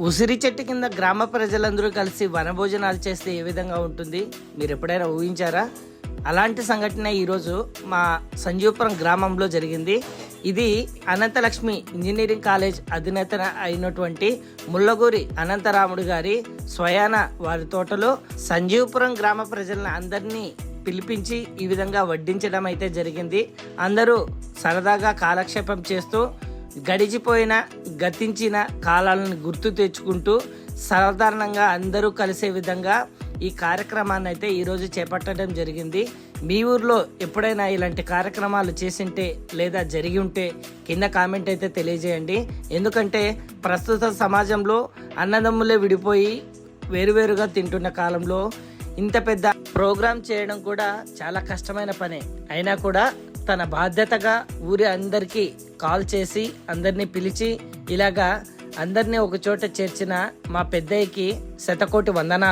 ఉసిరి చెట్టు కింద గ్రామ ప్రజలందరూ కలిసి వనభోజనాలు చేస్తే ఏ విధంగా ఉంటుంది మీరు ఎప్పుడైనా ఊహించారా? అలాంటి సంఘటన ఈరోజు మా సంజీవపురం గ్రామంలో జరిగింది. ఇది అనంతలక్ష్మి ఇంజనీరింగ్ కాలేజ్ అధినేత అయినటువంటి ముల్లగూరి అనంతరాముడు గారి స్వయాన వారి తోటలో సంజీవపురం గ్రామ ప్రజలను అందరినీ పిలిపించి ఈ విధంగా వడ్డించడం అయితే జరిగింది. అందరూ సరదాగా కాలక్షేపం చేస్తూ గడిచిపోయిన గతించిన కాలాలను గుర్తు తెచ్చుకుంటూ సాధారణంగా అందరూ కలిసే విధంగా ఈ కార్యక్రమాన్ని అయితే ఈరోజు చేపట్టడం జరిగింది. మీ ఊర్లో ఎప్పుడైనా ఇలాంటి కార్యక్రమాలు చేసింటే లేదా జరిగి ఉంటే కింద కామెంట్ అయితే తెలియజేయండి. ఎందుకంటే ప్రస్తుత సమాజంలో అన్నదమ్ములే విడిపోయి వేరువేరుగా తింటున్న కాలంలో ఇంత పెద్ద ప్రోగ్రాం చేయడం కూడా చాలా కష్టమైన పనే. అయినా కూడా తన బాధ్యతగా ఊరి అందరికీ కాల్ చేసి అందరినీ పిలిచి ఇలాగా అందరినీ ఒక చోట చేర్చిన మా పెద్దయ్యకి శతకోటి వందనాలు.